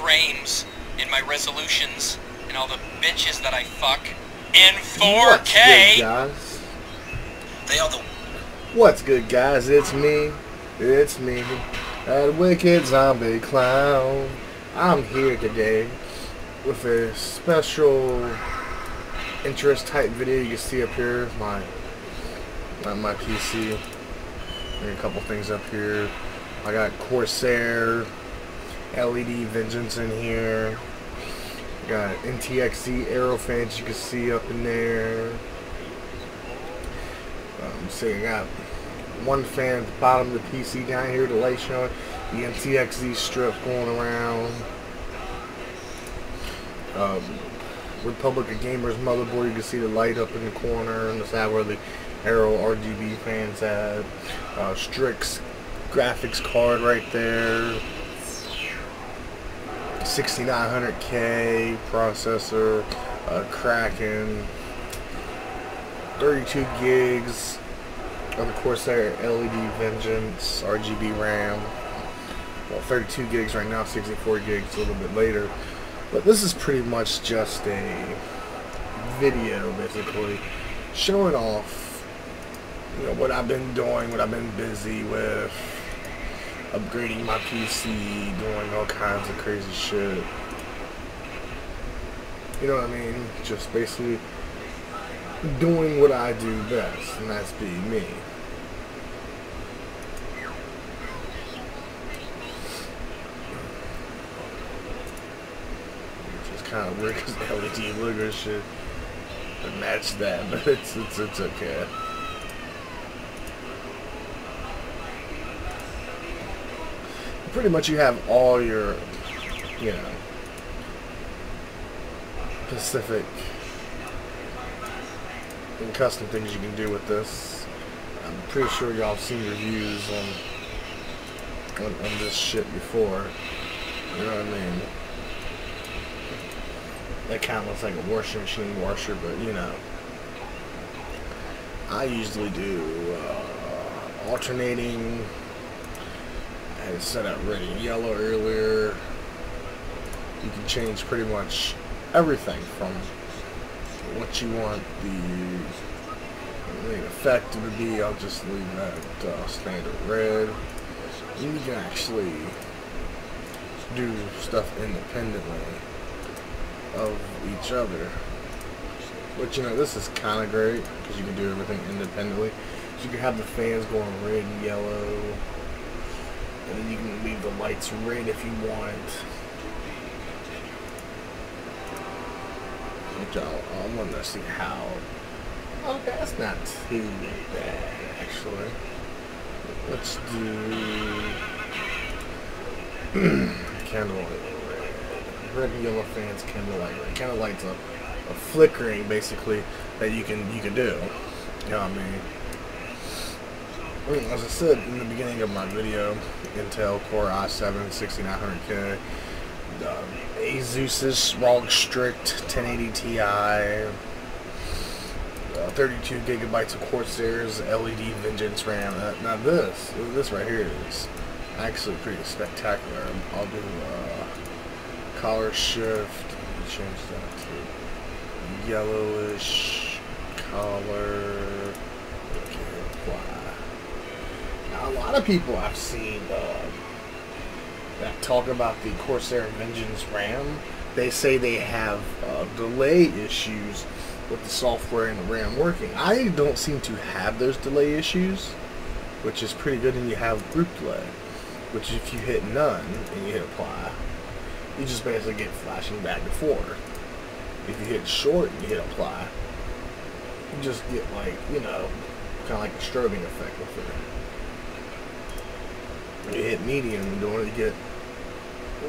frames in my resolutions and all the bitches that I fuck in 4K. What's good, guys? They are the... What's good, guys? It's me, that wicked zombie clown. I'm here today with a special interest type video. You can see up here my PC. There are a couple things up here. I got Corsair LED Vengeance in here. Got NTXZ Aerofans you can see up in there. So I got one fan at the bottom of the PC down here, the light showing, the NTXZ strip going around. Republic of Gamers motherboard, you can see the light up in the corner on the side where the Aero RGB fans at. Strix graphics card right there. 6900K processor, Kraken, 32 gigs of the Corsair LED Vengeance RGB RAM. Well, 32 gigs right now, 64 gigs a little bit later. But this is pretty much just a video, basically, showing off, you know, what I've been doing, what I've been busy with, upgrading my PC, doing all kinds of crazy shit. You know what I mean? Just basically doing what I do best, and that's being me. Which is kind of weird because LED logo should match that, but it's okay. Pretty much you have all your, you know, specific and custom things you can do with this. I'm pretty sure y'all have seen reviews on this shit before. You know what I mean? That kind of looks like a washing machine washer, but you know, I usually do alternating. I had it set up red and yellow earlier. You can change pretty much everything from what you want the effect to be. I'll just leave that standard red. And you can actually do stuff independently of each other. But you know, this is kind of great because you can do everything independently. So you can have the fans going red and yellow. And then you can leave the lights red if you want. Which I want to see how. Oh, that's not too bad, actually. Let's do candlelight red. Red and yellow fans, candlelight red. Kind of lights up a flickering, basically, that you can do. You know what I mean? As I said in the beginning of my video, Intel Core i7 6900K, Asus ROG Strix 1080 Ti, 32 gigabytes of Corsair's LED Vengeance RAM. Now this right here is actually pretty spectacular. I'll do collar shift. Let me change that to yellowish color. Okay, apply. Now, a lot of people I've seen that talk about the Corsair Vengeance RAM, they say they have delay issues with the software and the RAM working. I don't seem to have those delay issues, which is pretty good, and you have group delay, which if you hit none and you hit apply, you just basically get flashing back and forth. If you hit short and you hit apply, you just get, like, you know, kind of like a strobing effect with it. When you hit medium and doing it, you get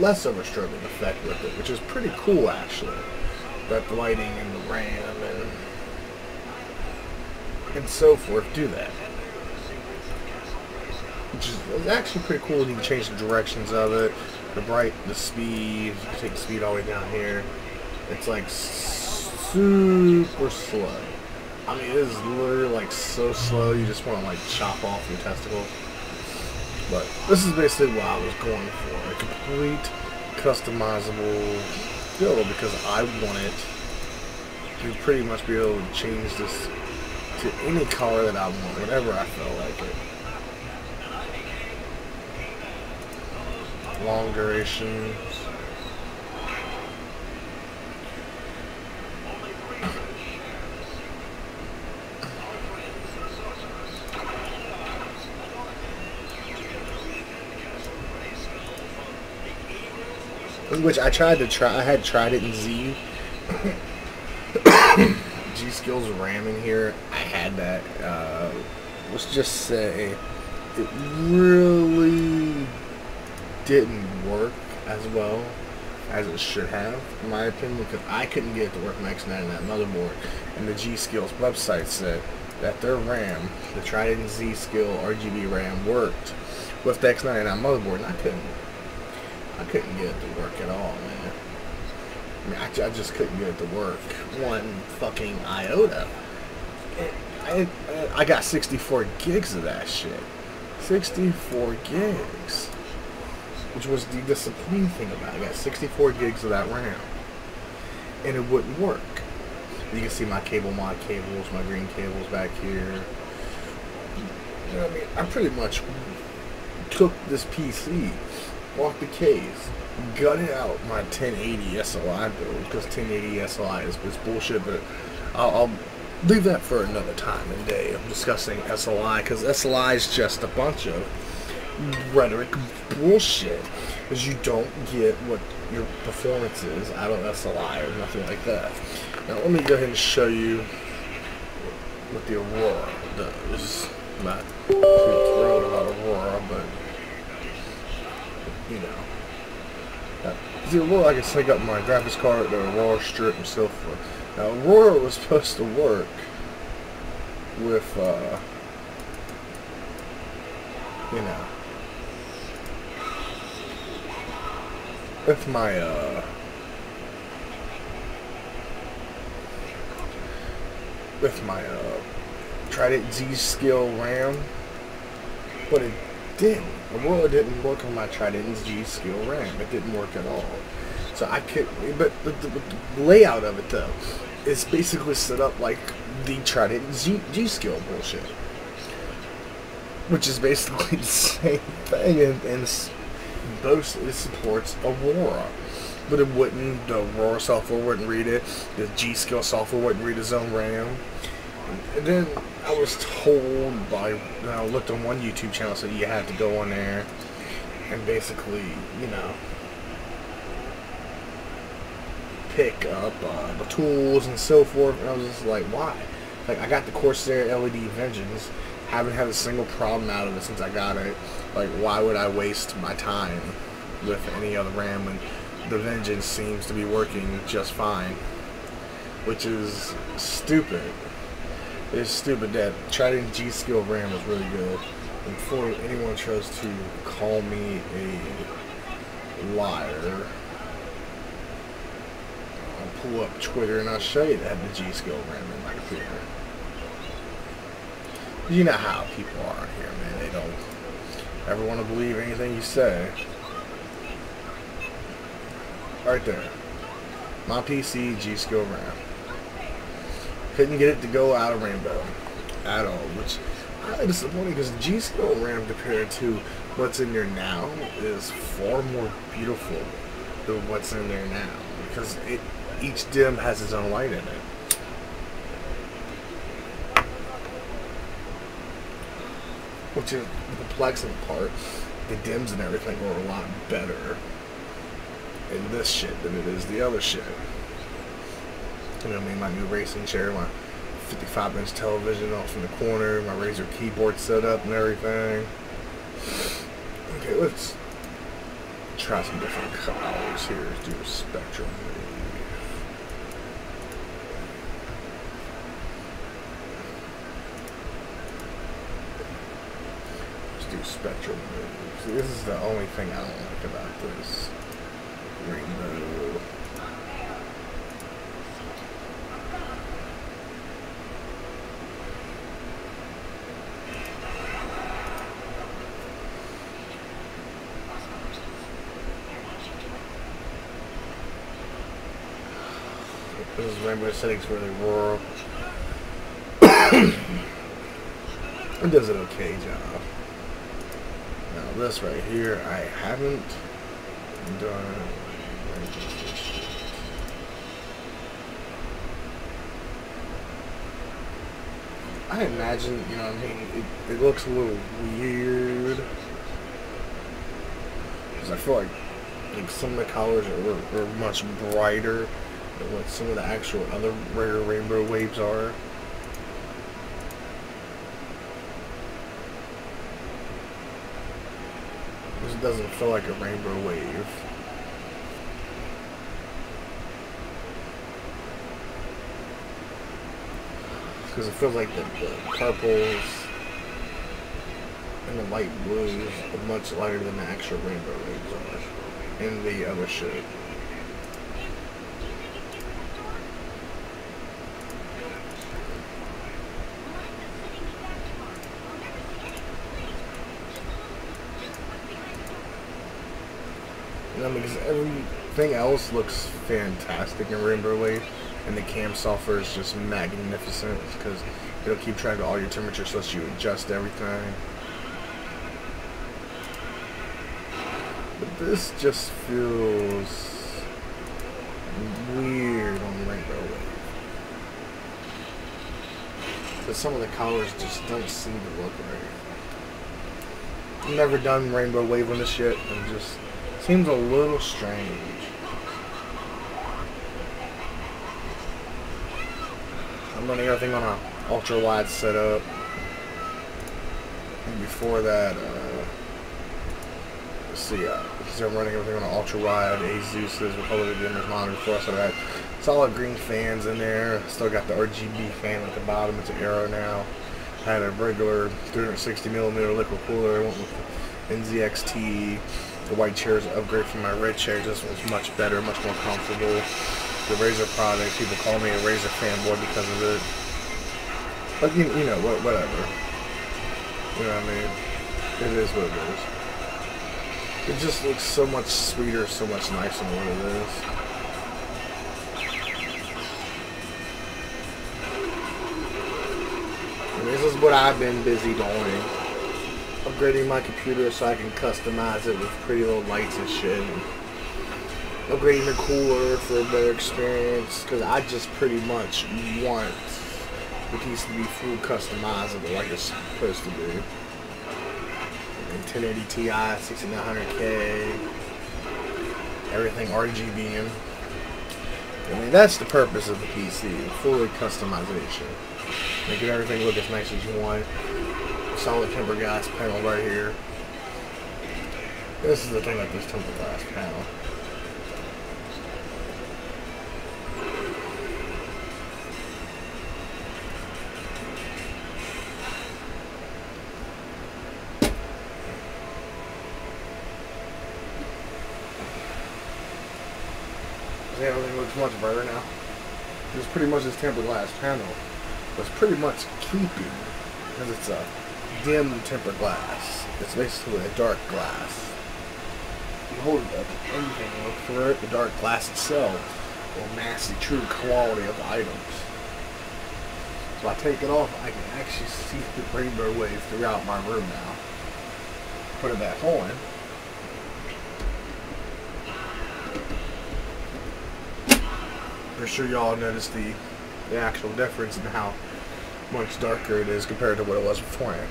less of a strobing effect with it, which is pretty cool, actually. That the lighting and the RAM and so forth do that. Which is actually pretty cool, and you can change the directions of it, the speed. You can take the speed all the way down here. It's like super slow. I mean, it is literally like so slow, you just want to like chop off your testicles. But this is basically what I was going for. A complete customizable build because I want it to pretty much be able to change this to any color that I want, whenever I feel like it. Long duration. Which I had tried it in Z. G-Skills RAM in here. I had that. Let's just say it really didn't work as well as it should have, in my opinion, because I couldn't get it to work on X99 motherboard. And the G-Skills website said that their RAM, the Trident Z-Skill RGB RAM, worked with the X99 motherboard, and I couldn't get it to work at all, man. I mean, I just couldn't get it to work one fucking iota. I got 64 gigs of that shit. 64 gigs. Which was the disappointing thing about it. I got 64 gigs of that RAM. And it wouldn't work. You can see my cable mod cables, my green cables back here. You know what I mean? I pretty much took this PC off the case, gutted out my 1080 SLI build, because 1080 SLI is bullshit, but I'll leave that for another time and day of discussing SLI, because SLI is just a bunch of rhetoric bullshit, because you don't get what your performance is out of SLI or nothing like that. Now let me go ahead and show you what the Aurora does. I'm not too thrilled about Aurora, but you know, the Aurora, I can sync up my graphics card, the Aurora strip, and so forth. Now, Aurora was supposed to work with, you know, with my, Trident Z-Skill RAM, but it didn't. Aurora didn't work on my Trident G-Skill RAM. It didn't work at all. So I could, but the layout of it though is basically set up like the Trident G-Skill bullshit, which is basically the same thing, and both it supports Aurora, but it wouldn't. The Aurora software wouldn't read it. The G-Skill software wouldn't read its own RAM. And then I was told by, I looked on one YouTube channel, so you had to go on there and basically, you know, pick up the tools and so forth. And I was just like, why? Like, I got the Corsair LED Vengeance, haven't had a single problem out of it since I got it. Like, why would I waste my time with any other RAM when the Vengeance seems to be working just fine? Which is stupid. It's stupid. That Trident G-Skill RAM is really good. And before anyone tries to call me a liar, I'll pull up Twitter and I'll show you that I have the G-Skill RAM in my computer. You know how people are here, man. They don't ever want to believe anything you say. Right there. My PC G-Skill RAM. Couldn't get it to go out of Rainbow at all, which is highly disappointing, because G-Skill RAM compared to what's in there now is far more beautiful than what's in there now, because each DIMM has its own light in it. Which is the perplexing part. The DIMMs and everything are a lot better in this shit than it is the other shit. You know what I mean? My new racing chair, my 55-inch television off in the corner, my Razer keyboard set up and everything. Okay, let's try some different colors here. Let's do a spectrum wave. Let's do spectrum wave. See, this is the only thing I don't like about this rainbow. This is Rainbow Settings for the rural. It does an okay job. Now this right here, I haven't done. I imagine, you know what I mean, it looks a little weird. Because I feel like some of the colors are much brighter than what some of the actual other rare rainbow waves are. This doesn't feel like a rainbow wave. Because it feels like the purples and the light blues are much lighter than the actual rainbow waves are in the other shit. You know, because everything else looks fantastic in Rainbow Wave, and the cam software is just magnificent because it'll keep track of all your temperatures, so you adjust everything. But this just feels weird on Rainbow Wave. Because some of the colors just don't seem to look right. I've never done Rainbow Wave on this yet, and just seems a little strange. I'm running everything on an ultra wide setup, and before that, let's see, because I'm running everything on an ultra wide, ASUS's Republic Gamers monitor. Before, so I had solid green fans in there. Still got the RGB fan at the bottom. It's an Aero now. I had a regular 360mm liquid cooler. I went with NZXT. The white chair is an upgrade from my red chair. This one's much better, much more comfortable. The Razer product, people call me a Razer fanboy because of it. But you know, whatever. You know what I mean? It is what it is. It just looks so much sweeter, so much nicer than what it is. And this is what I've been busy doing. Upgrading my computer so I can customize it with pretty little lights and shit. And upgrading the cooler for a better experience, because I just pretty much want the piece to be full customizable like it's supposed to be. And 1080 Ti, 6900K, everything RGB. I mean, that's the purpose of the PC, fully customization. Making everything look as nice as you want. Solid tempered glass panel right here. This is the thing about this tempered glass panel. See, everything looks much better now. It's pretty much this tempered glass panel. It's pretty much keeping, because it's a dim tempered glass. It's basically a dark glass. You hold it up, anything look for it, the dark glass itself will mask the true quality of the items. So I take it off, I can actually see the rainbow wave throughout my room now. Put it back on. I'm sure y'all noticed the actual difference in how much darker it is compared to what it was beforehand.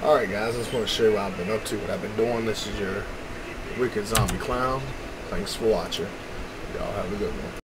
Alright guys, I just want to show you what I've been up to, what I've been doing. This is your Wicked Zombie Clown. Thanks for watching. Y'all have a good one.